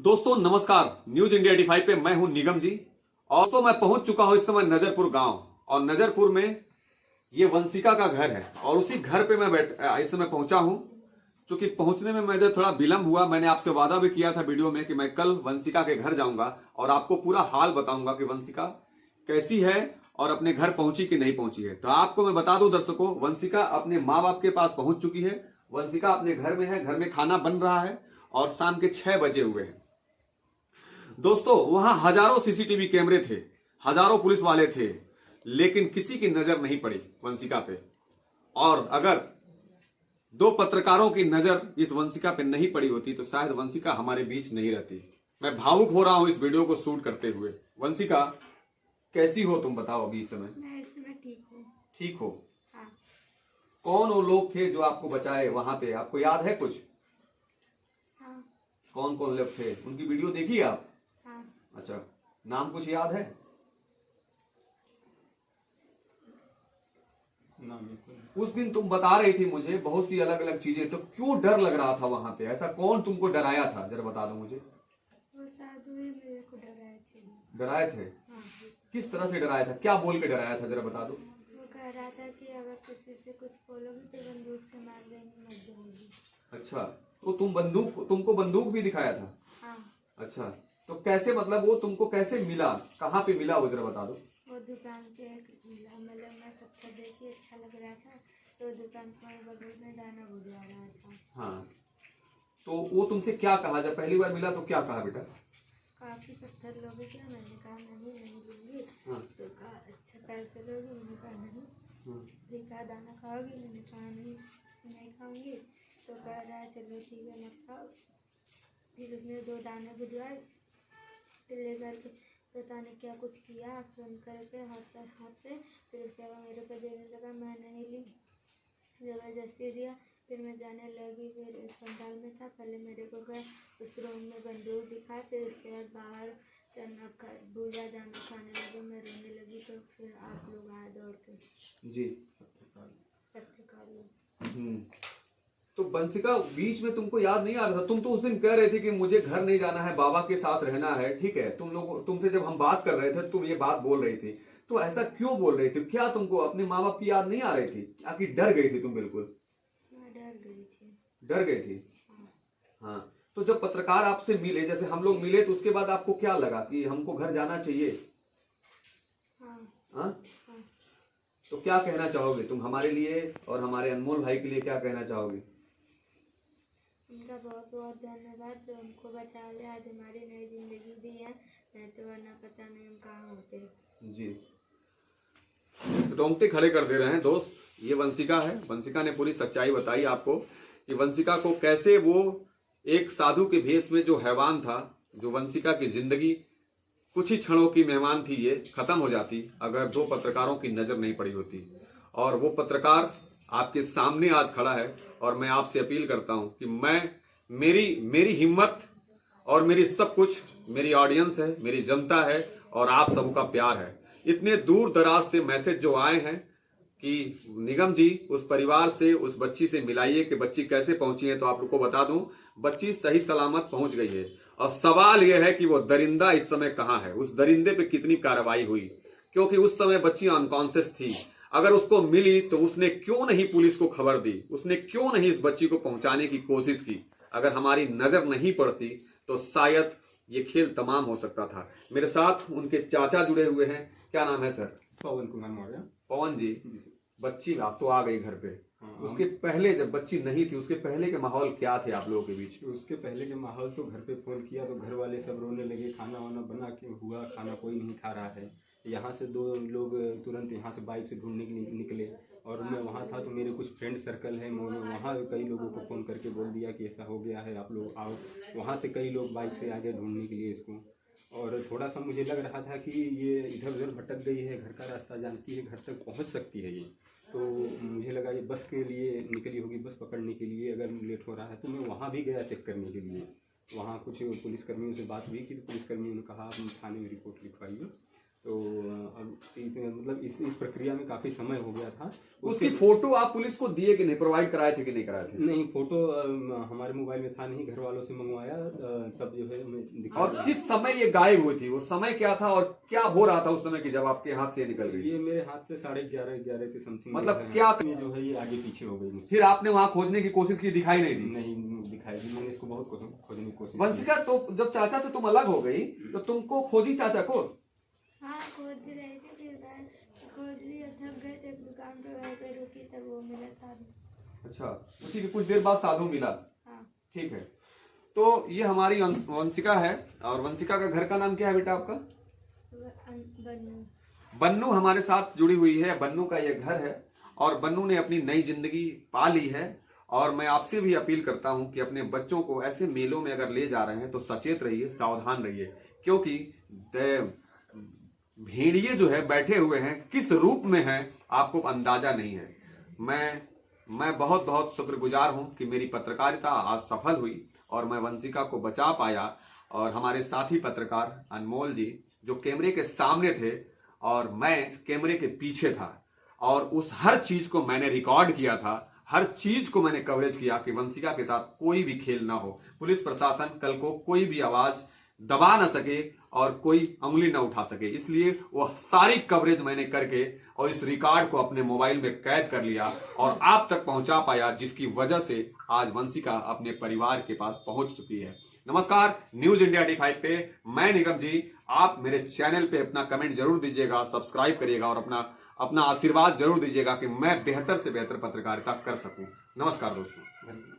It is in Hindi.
दोस्तों नमस्कार। न्यूज इंडिया 85 पे मैं हूं निगम जी। और तो मैं पहुंच चुका हूं इस समय नजरपुर गांव, और नजरपुर में ये वंशिका का घर है और उसी घर पे मैं इस समय पहुंचा हूं। चूंकि पहुंचने में मुझे थोड़ा विलंब हुआ, मैंने आपसे वादा भी किया था वीडियो में कि मैं कल वंशिका के घर जाऊंगा और आपको पूरा हाल बताऊंगा कि वंशिका कैसी है और अपने घर पहुंची कि नहीं पहुंची है। तो आपको मैं बता दूं दर्शकों, वंशिका अपने माँ बाप के पास पहुंच चुकी है। वंशिका अपने घर में है, घर में खाना बन रहा है और शाम के 6 बजे हुए हैं। दोस्तों वहां हजारों सीसीटीवी कैमरे थे, हजारों पुलिस वाले थे, लेकिन किसी की नजर नहीं पड़ी वंशिका पे। और अगर दो पत्रकारों की नजर इस वंशिका पे नहीं पड़ी होती तो शायद वंशिका हमारे बीच नहीं रहती। मैं भावुक हो रहा हूं इस वीडियो को शूट करते हुए। वंशिका कैसी हो तुम, बताओ अभी इस समय। मैं इस समय ठीक हूँ। ठीक हो? हाँ। कौन वो लोग थे जो आपको बचाए वहां पे, आपको याद है कुछ? हाँ। कौन कौन लोग थे, उनकी वीडियो देखी आप? हाँ। अच्छा, नाम कुछ याद है? उस दिन तुम बता रही थी मुझे बहुत सी अलग अलग चीजें, तो क्यों डर लग रहा था वहां पे? ऐसा कौन तुमको डराया था, जरा बता दो मुझे। वो साधु ही मेरे को डराए थे। डराए थे? हाँ। किस तरह से डराया था, क्या बोल के डराया था, जरा बता दो। वो कह रहा था कि अगर किसी से कुछ बोलोगी तो बंदूक से मार देंगे, मर जाएंगी। अच्छा, तो तुमको बंदूक भी दिखाया था? हाँ। अच्छा, तो कैसे, मतलब वो तुमको कैसे मिला, कहाँ पे मिला वो जरा बता दो। वो दुकान पे एक मिला, मतलब मैं पत्थर देखी अच्छा लग रहा था तो दुकान पर बगल में दाना बुझा रहा था। हाँ, तो वो तुमसे क्या कहा जब पहली बार मिला, तो क्या कहा बेटा? काफी पत्थर लोगे क्या? मैंने कहा नहीं लूंगी। हाँ। तो कहा अच्छा पैसे लोगे? मैंने कहा नहीं। फिर कहा दाना खाओगी? मैंने कहा नहीं खाऊंगी। तो कह रहा है चलो ठीक है मत खाओ। फिर उसने 2 दाने भिजवाए, फिर ले करके पता नहीं क्या कुछ किया फोन करके हाथ से। फिर उसके बाद मेरे को देने लगा, मैं नहीं ली, ज़बरदस्ती दिया। फिर मैं जाने लगी, फिर एक पंडाल में था, पहले मेरे को गए उस रूम में बंदूक दिखाए, फिर उसके बाद बाहर भूजा दाना खाने लगे, मैं रोने लगी। तो फिर आप लोग आए दौड़ के जी, पत्रकार लोग। तो वंशिका बीच में तुमको याद नहीं आ रहा था? तुम तो उस दिन कह रहे थे कि मुझे घर नहीं जाना है, बाबा के साथ रहना है, ठीक है। तुमसे जब हम बात कर रहे थे तुम ये बात बोल रही थी, तो ऐसा क्यों बोल रही थी? क्या तुमको अपने माँ बाप की याद नहीं आ रही थी? आखिर डर गई थी तुम? बिल्कुल मैं डर गई थी। डर गई थी। हाँ। हाँ, तो जब पत्रकार आपसे मिले, जैसे हम लोग मिले, तो उसके बाद आपको क्या लगा कि हमको घर जाना चाहिए? हाँ। हाँ, हाँ। तो क्या कहना चाहोगे तुम हमारे लिए और हमारे अनमोल भाई के लिए, क्या कहना चाहोगे? उनका बहुत बहुत धन्यवाद जो हमको बचा ले, आज हमारी नई जिंदगी दी है, नहीं तो वरना पता नहीं हम कहाँ होते। जी, रोंगटे खड़े कर दे रहे हैं दोस्त। ये वंशिका है। वंशिका ने पूरी सच्चाई बताई आपको कि वंशिका को कैसे वो एक साधु के भेष में जो हैवान था, जो वंशिका की जिंदगी कुछ ही क्षणों की मेहमान थी, ये खत्म हो जाती अगर 2 पत्रकारों की नजर नहीं पड़ी होती। और वो पत्रकार आपके सामने आज खड़ा है और मैं आपसे अपील करता हूं कि मेरी हिम्मत और मेरी सब कुछ मेरी ऑडियंस है, मेरी जनता है और आप सबका प्यार है। इतने दूर दराज से मैसेज जो आए हैं कि निगम जी उस परिवार से, उस बच्ची से मिलाइए कि बच्ची कैसे पहुंची है, तो आप लोग को बता दूं बच्ची सही सलामत पहुंच गई है। और सवाल यह है कि वो दरिंदा इस समय कहां है, उस दरिंदे पे कितनी कार्रवाई हुई, क्योंकि उस समय बच्ची अनकॉन्शियस थी। अगर उसको मिली तो उसने क्यों नहीं पुलिस को खबर दी, उसने क्यों नहीं इस बच्ची को पहुंचाने की कोशिश की? अगर हमारी नजर नहीं पड़ती तो शायद ये खेल तमाम हो सकता था। मेरे साथ उनके चाचा जुड़े हुए हैं। क्या नाम है सर? पवन कुमार मौर्य। पवन जी, बच्ची आप तो आ गई घर पे, उसके पहले जब बच्ची नहीं थी उसके पहले के माहौल क्या थे आप लोगों के बीच? उसके पहले के माहौल तो घर पे फोन किया तो घर वाले सब रोने लगे, खाना वाना बना के हुआ, खाना कोई नहीं खा रहा है। यहाँ से 2 लोग तुरंत यहाँ से बाइक से ढूंढने के लिए निकले और मैं वहाँ था तो मेरे कुछ फ्रेंड सर्कल है, मैंने वहाँ कई लोगों को फ़ोन करके बोल दिया कि ऐसा हो गया है, आप लोग आओ। वहाँ से कई लोग बाइक से आ गए ढूंढने के लिए इसको। और थोड़ा सा मुझे लग रहा था कि ये इधर उधर भटक गई है, घर का रास्ता जानती है, घर तक पहुँच सकती है ये। तो मुझे लगा ये बस के लिए निकली होगी, बस पकड़ने के लिए, अगर लेट हो रहा है। तो मैं वहाँ भी गया चेक करने के लिए। वहाँ कुछ पुलिसकर्मियों से बात हुई कि तो पुलिसकर्मियों ने कहा आप थाने में रिपोर्ट लिखवाइए तो मतलब इस प्रक्रिया में काफी समय हो गया था। उसकी फोटो आप पुलिस को दिए कि नहीं, प्रोवाइड कराए थे कि नहीं कराए थे? नहीं, फोटो हमारे मोबाइल में था नहीं, घर वालों से मंगवाया, तब जो है हमें दिखा। और किस समय ये गायब हुई थी, वो समय क्या था और क्या हो रहा था उस समय की जब आपके हाथ से निकल गई? ये मेरे हाथ से 11:30 के समथिंग। मतलब क्या जो है ये आगे पीछे हो गई मुझसे। फिर आपने वहां खोजने की कोशिश की, दिखाई नहीं दी? नहीं दिखाई दी, मैंने इसको बहुत खोजने की कोशिश की। वंशिका, तो जब चाचा से तुम अलग हो गई तो तुमको खोजी चाचा को? हाँ, खोज रहे थे, फिर खोज लिया, थक गए थे, दुकान पे वहीं पे रुकी तब वो मिला साधु। अच्छा, उसी के कुछ देर बाद साधु मिला। हाँ। ठीक है, तो ये हमारी वंशिका है। और वंशिका का घर का नाम क्या है बेटा आपका? बन्नू। बन्नू हमारे साथ जुड़ी हुई है। बन्नू का ये घर है और बन्नू ने अपनी नई जिंदगी पा ली है। और मैं आपसे भी अपील करता हूं कि अपने बच्चों को ऐसे मेलों में अगर ले जा रहे हैं तो सचेत रहिए, सावधान रहिए, क्योंकि भेड़िए जो है बैठे हुए हैं, किस रूप में हैं आपको अंदाजा नहीं है। मैं बहुत बहुत शुक्रगुजार हूं कि मेरी पत्रकारिता आज सफल हुई और मैं वंशिका को बचा पाया। और हमारे साथी पत्रकार अनमोल जी जो कैमरे के सामने थे और मैं कैमरे के पीछे था, और उस हर चीज को मैंने रिकॉर्ड किया था, हर चीज को मैंने कवरेज किया कि वंशिका के साथ कोई भी खेल ना हो, पुलिस प्रशासन कल को कोई भी आवाज दबा ना सके और कोई उंगली ना उठा सके। इसलिए वो सारी कवरेज मैंने करके और इस रिकॉर्ड को अपने मोबाइल में कैद कर लिया और आप तक पहुंचा पाया, जिसकी वजह से आज वंशिका अपने परिवार के पास पहुंच चुकी है। नमस्कार, न्यूज इंडिया टी5 पे मैं निगम जी। आप मेरे चैनल पे अपना कमेंट जरूर दीजिएगा, सब्सक्राइब करिएगा और अपना आशीर्वाद जरूर दीजिएगा कि मैं बेहतर से बेहतर पत्रकारिता कर सकूं। नमस्कार दोस्तों।